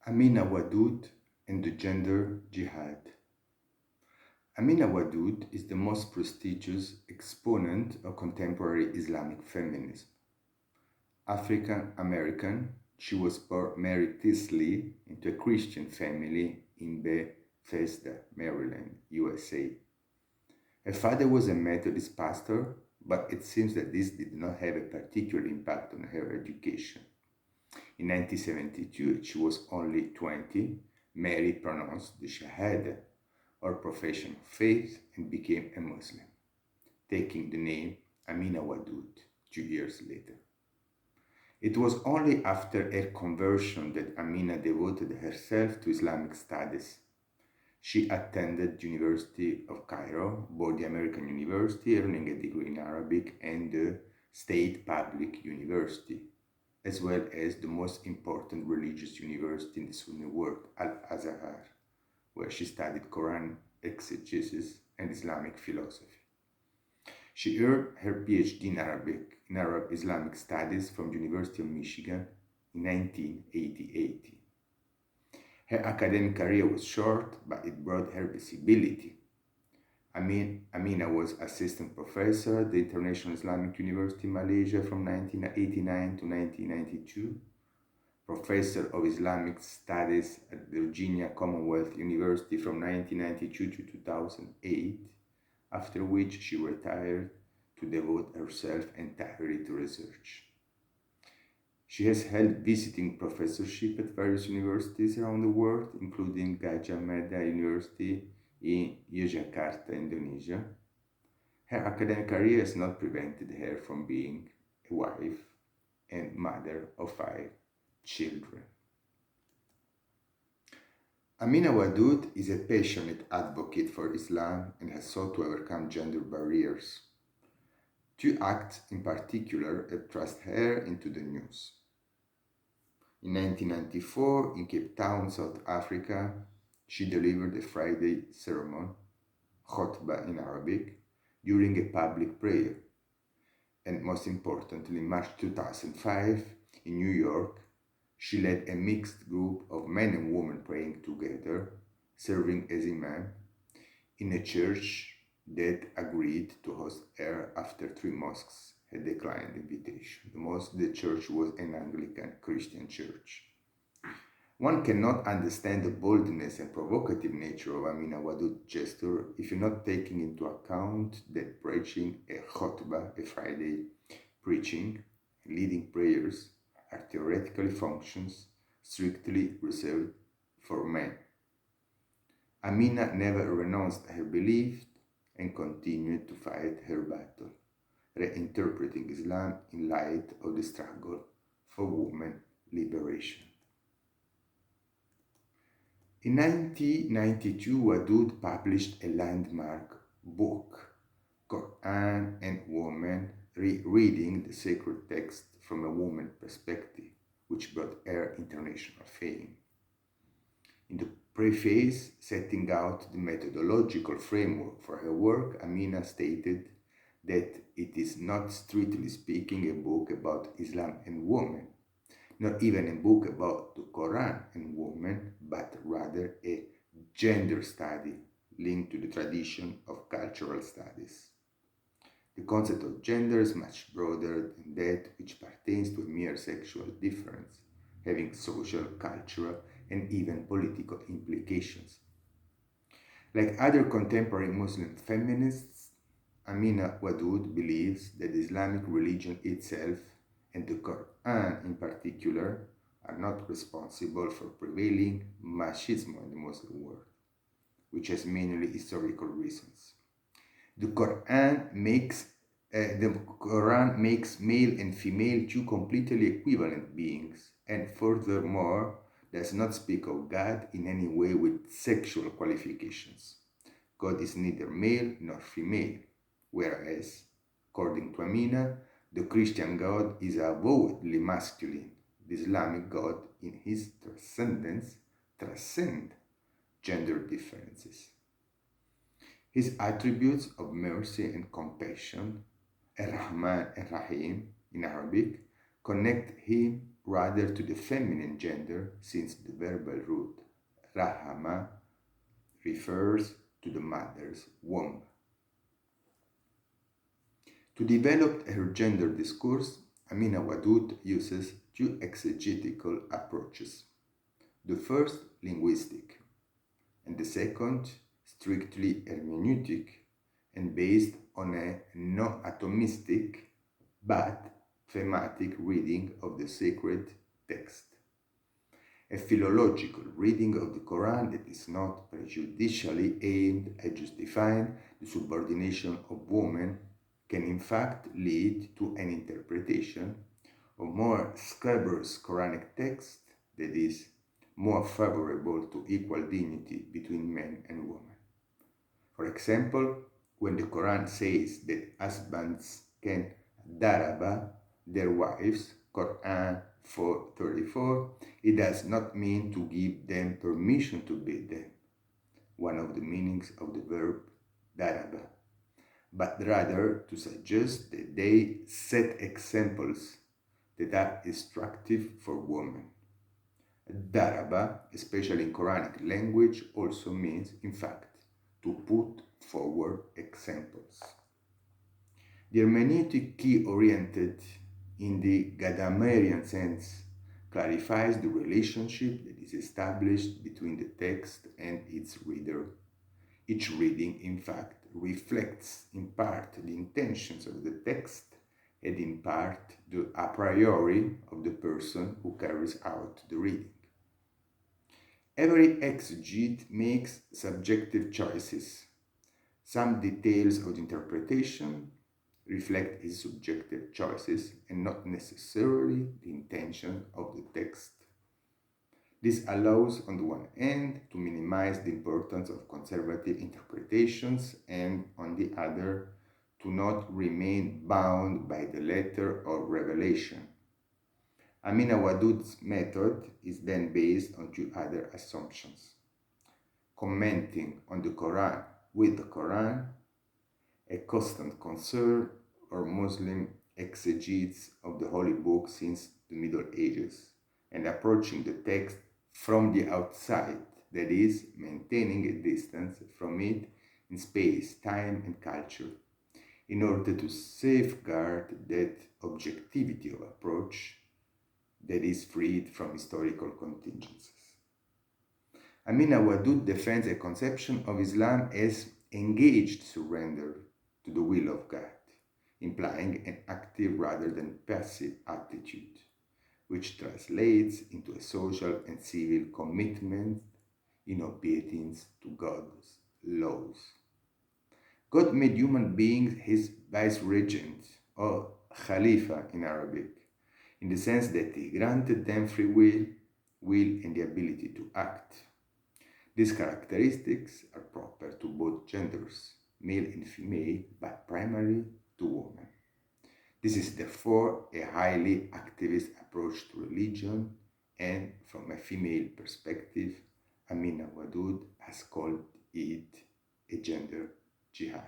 Amina Wadud and the gender jihad. Amina Wadud is the most prestigious exponent of contemporary Islamic feminism. African American, she was born meritoriously into a Christian family in Bethesda, Maryland, USA. Her father was a Methodist pastor, but it seems that this did not have a particular impact on her education. In 1972, she was only 20, Mary pronounced the Shahada, or profession of faith, and became a Muslim, taking the name Amina Wadud 2 years later. It was only after her conversion that Amina devoted herself to Islamic studies. She attended University of Cairo, both the American University, earning a degree in Arabic, and the State Public University, as well as the most important religious university in the Sunni world, Al-Azhar, where she studied Quran exegesis and Islamic philosophy. She earned her PhD in Arab Islamic Studies from the University of Michigan in 1988. Her academic career was short, but it brought her visibility. Amina was assistant professor at the International Islamic University in Malaysia from 1989 to 1992, professor of Islamic Studies at Virginia Commonwealth University from 1992 to 2008, after which she retired to devote herself entirely to research. She has held visiting professorship at various universities around the world, including Gajah Mada University in Yogyakarta, Indonesia. Her academic career has not prevented her from being a wife and mother of 5 children. Amina Wadud is a passionate advocate for Islam and has sought to overcome gender barriers. 2 acts in particular have thrust her into the news. In 1994, in Cape Town, South Africa, she delivered a Friday sermon, khutbah in Arabic, during a public prayer. And most importantly, in March 2005, in New York, she led a mixed group of men and women praying together, serving as imam, in a church that agreed to host her after 3 mosques had declined the invitation. The church was an Anglican Christian church. One cannot understand the boldness and provocative nature of Amina Wadud's gesture if you're not taking into account that preaching a khutbah, a Friday preaching, leading prayers, are theoretically functions strictly reserved for men. Amina never renounced her belief and continued to fight her battle, reinterpreting Islam in light of the struggle for women liberation. In 1992, Wadud published a landmark book, Quran and Women, Reading the Sacred Text from a Woman's Perspective, which brought her international fame. In the preface setting out the methodological framework for her work, Amina stated that it is not strictly speaking a book about Islam and women, not even a book about the Quran and women, but rather a gender study linked to the tradition of cultural studies. The concept of gender is much broader than that which pertains to a mere sexual difference, having social, cultural, and even political implications. Like other contemporary Muslim feminists, Amina Wadud believes that the Islamic religion itself, and the Quran in particular, are not responsible for prevailing machismo in the Muslim world, which has mainly historical reasons. The Quran makes male and female 2 completely equivalent beings, and furthermore does not speak of God in any way with sexual qualifications. God is neither male nor female, whereas, according to Amina, the Christian God is avowedly masculine. The Islamic God, in his transcendence, transcends gender differences. His attributes of mercy and compassion, Ar-Rahman and Rahim in Arabic, connect him rather to the feminine gender, since the verbal root rahama refers to the mother's womb. To develop her gender discourse, Amina Wadud uses two exegetical approaches. The first, linguistic, and the second, strictly hermeneutic and based on a no-atomistic but thematic reading of the sacred text. A philological reading of the Quran that is not prejudicially aimed at justifying the subordination of women can in fact lead to an interpretation of more scabrous Quranic text that is more favorable to equal dignity between men and women. For example, when the Quran says that husbands can daraba their wives, Quran 4:34, it does not mean to give them permission to beat them, one of the meanings of the verb daraba, but rather to suggest that they set examples that are instructive for women. Daraba, especially in Quranic language, also means, in fact, to put forward examples. The hermeneutic key oriented in the Gadamerian sense clarifies the relationship that is established between the text and its reader. Each reading, in fact, reflects in part the intentions of the text and in part the a priori of the person who carries out the reading. Every exegete makes subjective choices. Some details of the interpretation reflect his subjective choices and not necessarily the intention of the text. This allows, on the one hand, to minimize the importance of conservative interpretations and, on the other, to not remain bound by the letter of revelation. Amina Wadud's method is then based on two other assumptions. Commenting on the Quran with the Quran, a constant concern for Muslim exegetes of the Holy Book since the Middle Ages, and approaching the text from the outside, that is, maintaining a distance from it in space, time, and culture, in order to safeguard that objectivity of approach that is freed from historical contingencies. Amina Wadud defends a conception of Islam as engaged surrender to the will of God, implying an active rather than passive attitude, which translates into a social and civil commitment in obedience to God's laws. God made human beings his vice-regent, or Khalifa in Arabic, in the sense that he granted them free will, and the ability to act. These characteristics are proper to both genders, male and female, but primarily to women. This is therefore a highly activist approach to religion, and from a female perspective, Amina Wadud has called it a gender jihad.